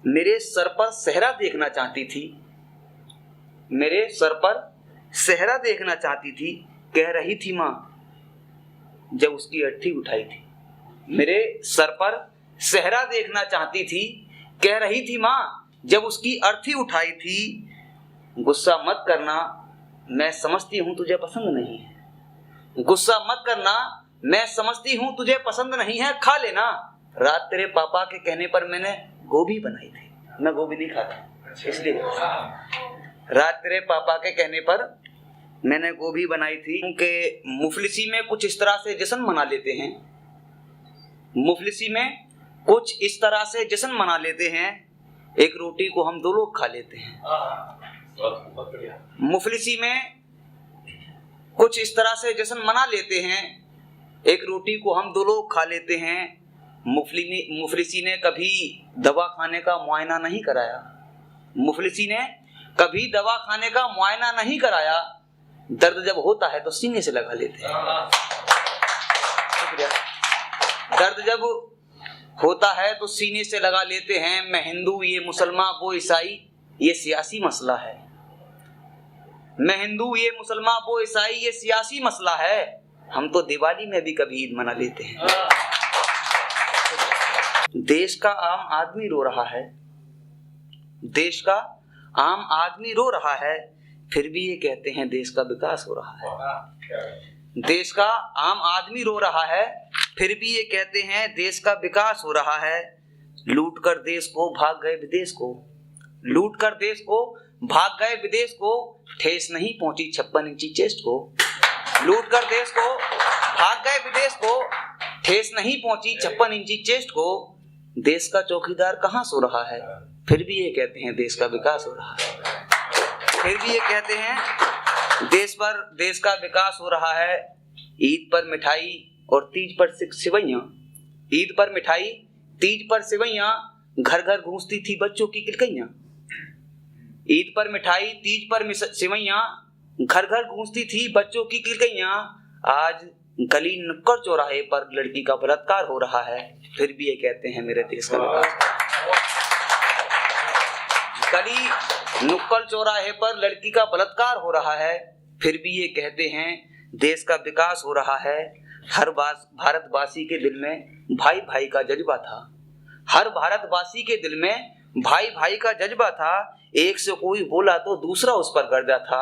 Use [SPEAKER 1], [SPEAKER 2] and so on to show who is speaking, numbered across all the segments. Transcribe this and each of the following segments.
[SPEAKER 1] मेरे सर पर सेहरा देखना चाहती थी, मेरे सर पर सेहरा देखना चाहती थी, कह रही थी माँ जब उसकी अर्थी उठाई थी। मेरे सर पर सेहरा देखना चाहती थी, कह रही थी माँ जब उसकी अर्थी उठाई थी। गुस्सा मत करना, मैं समझती हूँ तुझे पसंद नहीं है। गुस्सा मत करना, मैं समझती हूँ तुझे पसंद नहीं है, खा लेना। रात तेरे पापा के कहने पर मैंने गोभी बनाई थी, मैं गोभी नहीं खाता इसलिए। रात तेरे पापा के कहने पर मैंने गोभी बनाई थी। कि मुफलिसी में कुछ इस तरह से जश्न मना लेते हैं, मुफलिसी में कुछ इस तरह से जश्न मना लेते हैं, एक रोटी को हम 2 लोग खा लेते हैं। मुफलिसी में कुछ इस तरह से जश्न मना लेते हैं, एक रोटी को हम 2 लोग खा लेते हैं। मुफलिसी ने कभी दवा खाने का मुआयना नहीं कराया, मुफलिसी ने कभी दवा खाने का मुआयना नहीं कराया। दर्द जब होता है तो सीने से लगा लेते हैं। दर्द जब होता है तो सीने से लगा लेते हैं। मैं हिंदू, ये मुसलमान, वो ईसाई, ये सियासी मसला है। मैं हिंदू, ये मुसलमान, वो ईसाई, ये सियासी मसला है। हम तो दिवाली में भी कभी ईद मना लेते हैं। देश का आम आदमी रो रहा है, देश का आम आदमी रो रहा है, फिर भी ये कहते हैं देश का विकास हो रहा है। देश का आम आदमी रो रहा है, फिर भी ये कहते हैं देश का विकास हो रहा है। लूट कर देश को भाग गए विदेश को, लूट कर देश को भाग गए विदेश को, ठेस नहीं पहुंची 56 इंची चेस्ट को। लूट कर देश को भाग गए विदेश को, ठेस नहीं पहुंची 56 इंची चेस्ट को। देश का चौकीदार कहाँ सो रहा है, फिर भी ये कहते हैं देश का विकास हो रहा है। फिर भी ये कहते हैं देश का विकास हो रहा है। ईद पर मिठाई और तीज पर सिवैयां, ईद पर मिठाई, तीज पर सिवैयां, घर घर गूंजती थी बच्चों की किलकैयां। ईद पर मिठाई, तीज पर सिवैयां, घर घर गूंजती थी बच्चों की किलकैयां। आज गली नुक्कड़ चौराहे पर लड़की का बलात्कार हो रहा है, फिर भी ये कहते हैं मेरे देश का विकास। गली नुक्कड़ चौराहे पर लड़की का बलात्कार हो रहा है, फिर भी ये कहते हैं देश का विकास हो रहा है। हर भारतवासी के दिल में भाई भाई का जज्बा था, हर भारतवासी के दिल में भाई भाई का जज्बा था। एक से कोई बोला तो दूसरा उस पर गर्जा था।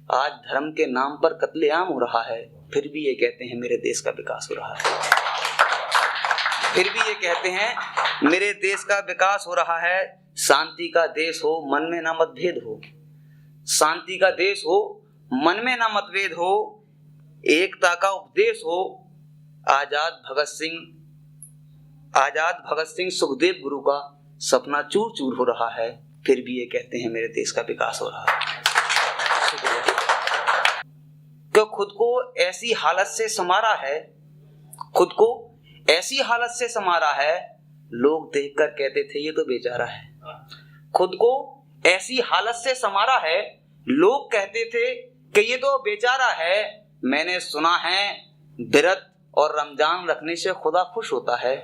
[SPEAKER 1] आज धर्म के नाम पर कत्लेआम हो रहा है, फिर भी ये कहते हैं मेरे देश का विकास हो रहा है। फिर भी ये कहते हैं मेरे देश का विकास हो रहा है। शांति का देश हो, मन में ना मतभेद हो, शांति का देश हो, मन में ना मतभेद हो, एकता का उपदेश हो। आजाद भगत सिंह सुखदेव गुरु का सपना चूर चूर हो रहा है, फिर भी ये कहते हैं मेरे देश का विकास हो रहा है। तो खुद को ऐसी हालत से संवारा है, खुद को ऐसी हालत से संवारा है, लोग देखकर कहते थे ये तो बेचारा है। खुद को ऐसी हालत से संवारा है, लोग कहते थे कि ये तो बेचारा है। मैंने सुना है व्रत और रमजान रखने से खुदा खुश होता है।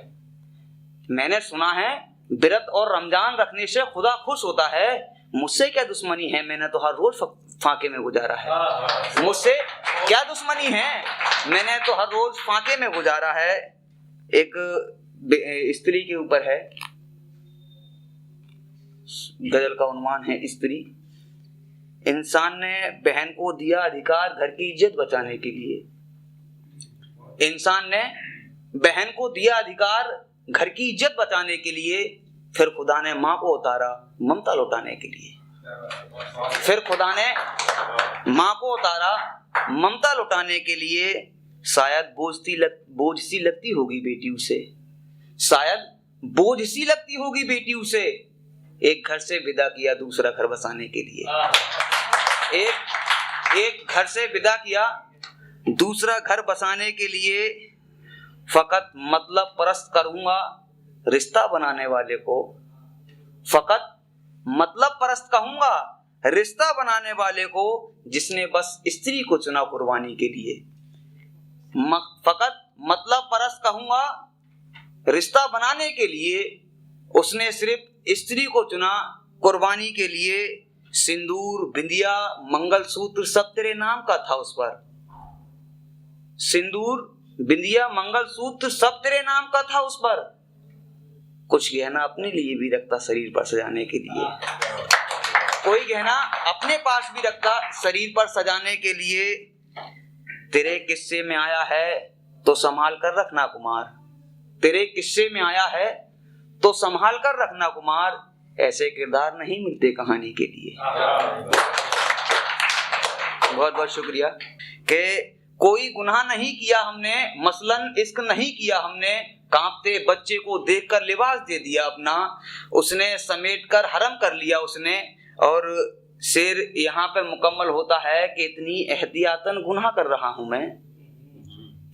[SPEAKER 1] मैंने सुना है व्रत और रमजान रखने से खुदा खुश होता है। मुझसे क्या दुश्मनी है, मैंने तो हर रोज फाके में गुजारा है। मुझसे क्या दुश्मनी है, मैंने तो हर रोज फाके में गुजारा है। एक स्त्री के ऊपर है, गजल का उन्वान है स्त्री। इंसान ने बहन को दिया अधिकार घर की इज्जत बचाने के लिए। इंसान ने बहन को दिया अधिकार घर की इज्जत बचाने के लिए, फिर खुदा ने माँ को उतारा ममता लौटाने के लिए। फिर खुदा ने माँ को उतारा ममता लौटाने के लिए। शायद बोझ सी लगती होगी बेटी उसे, शायद बोझ सी लगती होगी बेटी उसे। एक घर से विदा किया दूसरा घर बसाने के लिए। एक घर से विदा किया दूसरा घर बसाने के लिए। फकत मतलब परस्त करूंगा रिश्ता बनाने वाले को, फकत मतलब परस्त कहूंगा रिश्ता बनाने वाले को, जिसने बस स्त्री को चुना कुर्बानी के लिए। फकत मतलब परस्त कहूंगा रिश्ता बनाने के लिए, उसने सिर्फ स्त्री को चुना कुर्बानी के लिए। सिंदूर, बिंदिया, मंगलसूत्र सब तेरे नाम का था उस पर। सिंदूर, बिंदिया, मंगलसूत्र सब तेरे नाम का था उस पर। कुछ गहना अपने लिए भी रखता शरीर पर सजाने के लिए। कोई गहना अपने पास भी रखता शरीर पर सजाने के लिए। तेरे किस्से में आया है तो संभाल कर रखना कुमार। तेरे किस्से में आया है तो संभाल कर रखना कुमार। ऐसे किरदार नहीं मिलते कहानी के लिए। बहुत बहुत शुक्रिया। कि कोई गुनाह नहीं किया हमने, मसलन इश्क नहीं किया हमने। कांपते बच्चे को देखकर लिबास दे दिया अपना। उसने समेट कर हरम कर लिया उसने। और शेर यहाँ पे मुकम्मल होता है कि इतनी एहतियातन गुनाह कर रहा हूं मैं,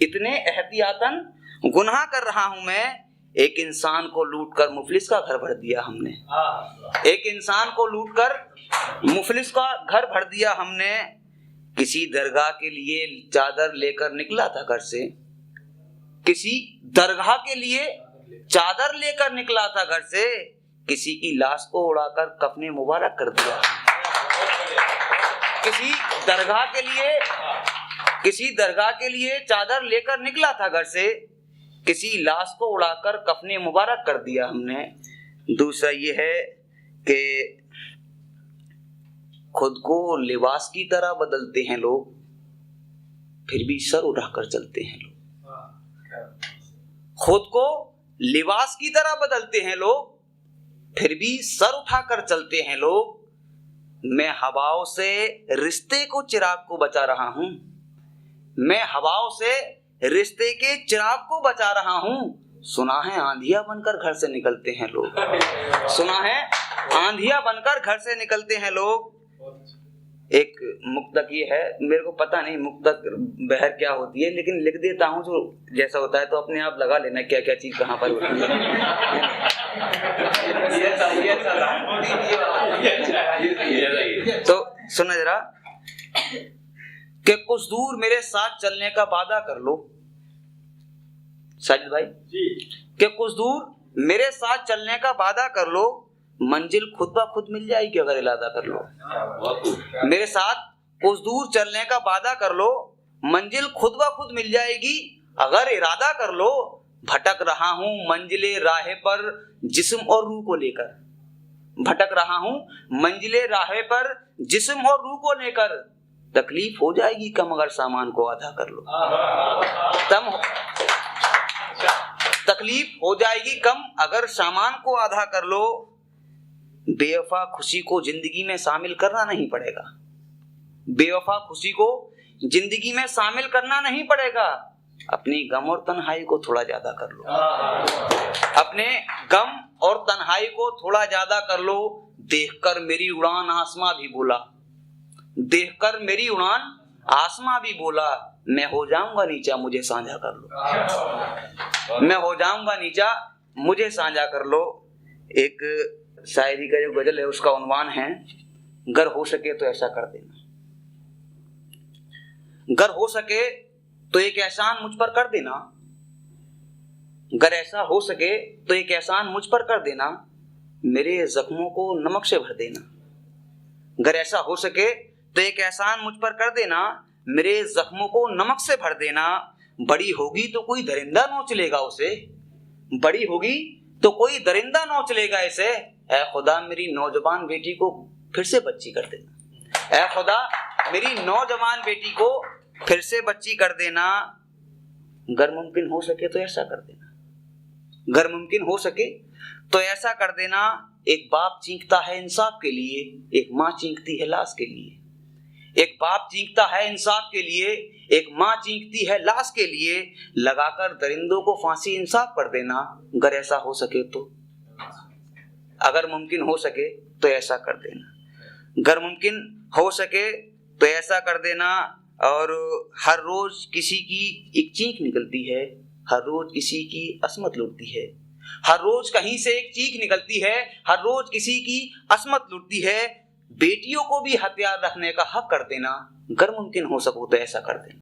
[SPEAKER 1] इतने एहतियातन गुनाह कर रहा हूं मैं। एक इंसान को लूटकर मुफलिस का घर भर दिया हमने। एक इंसान को लूटकर मुफलिस का घर भर दिया हमने। किसी दरगाह के लिए चादर लेकर निकला था घर से। किसी दरगाह के लिए चादर लेकर निकला था घर से। किसी की लाश को उड़ाकर कफने मुबारक कर दिया। किसी दरगाह के लिए चादर लेकर निकला था घर से। किसी लाश को उड़ाकर कफने मुबारक कर दिया हमने। दूसरा ये है कि खुद को लिबास की तरह बदलते हैं लोग, फिर भी सर उठाकर चलते हैं लोग। खुद को लिबास की तरह बदलते हैं लोग, फिर भी सर उठाकर चलते हैं लोग। मैं हवाओं से रिश्ते को चिराग को बचा रहा हूं। मैं हवाओं से रिश्ते के चिराग को बचा रहा हूं। सुना है आंधिया बनकर घर से निकलते हैं लोग। सुना है आंधिया बनकर घर से निकलते हैं लोग। एक मुक्तक ये है, मेरे को पता नहीं मुक्तक बहर क्या होती है, लेकिन लिख देता हूँ जो जैसा होता है, तो अपने आप लगा लेना क्या क्या चीज कहाँ पर होती है। तो सुनो जरा कि कुछ दूर मेरे साथ चलने का वादा कर लो साजिद भाई जी, कि कुछ दूर मेरे साथ चलने का वादा कर लो। मंजिल खुद ब खुद मिल जाएगी अगर इरादा कर लो। मेरे साथ कुछ दूर चलने का वादा कर लो। मंजिल खुद ब खुद मिल जाएगी अगर इरादा कर लो। भटक रहा हूँ मंजिले राहे पर जिस्म और रूह को लेकर। भटक रहा हूँ मंजिले राहे पर जिस्म और रूह को लेकर। तकलीफ हो जाएगी कम अगर सामान को आधा कर लो। तकलीफ हो जाएगी कम अगर सामान को आधा कर लो। बेवफा खुशी को जिंदगी में शामिल करना नहीं पड़ेगा। बेवफा खुशी को जिंदगी में शामिल करना नहीं पड़ेगा। अपनी गम और तन्हाई को थोड़ा ज्यादा कर लो। अपने गम और तन्हाई को थोड़ा ज्यादा कर लो। देखकर मेरी उड़ान आसमां भी बोला। देखकर मेरी उड़ान आसमां भी बोला। मैं हो जाऊंगा नीचा मुझे साझा कर लो। मैं हो जाऊंगा नीचा मुझे साझा कर लो। एक शायरी का जो गजल है उसका उन्वान है, गर हो सके तो ऐसा कर देना। गर हो सके तो एक एहसान मुझ पर कर देना। गर ऐसा हो सके तो एक एहसान मुझ पर कर देना। मेरे जख्मों को नमक से भर देना। गर ऐसा हो सके तो एक एहसान मुझ पर कर देना। मेरे जख्मों को नमक से भर देना। बड़ी होगी तो कोई दरिंदा नोच लेगा उसे। बड़ी होगी तो कोई दरिंदा नोच लेगा इसे। ऐ खुदा मेरी नौजवान बेटी को फिर से बच्ची कर देना। ऐ खुदा मेरी नौजवान बेटी को फिर से बच्ची कर देना। गर मुमकिन हो सके तो ऐसा कर देना। गर मुमकिन हो सके तो ऐसा कर देना। एक बाप चीखता है इंसाफ के लिए, एक माँ चीखती है लाश के लिए। एक बाप चीखता है इंसाफ के लिए, एक माँ चीखती है लाश के लिए। लगाकर दरिंदों को फांसी इंसाफ कर देना। गर ऐसा हो सके तो, अगर मुमकिन हो सके तो ऐसा कर देना। गर मुमकिन हो सके तो ऐसा कर देना। और हर रोज किसी की एक चीख निकलती है। हर रोज किसी की असमत लुटती है। हर रोज कहीं से एक चीख निकलती है। हर रोज किसी की असमत लुटती है। बेटियों को भी हथियार रखने का हक कर देना। गर मुमकिन हो सको तो ऐसा कर देना।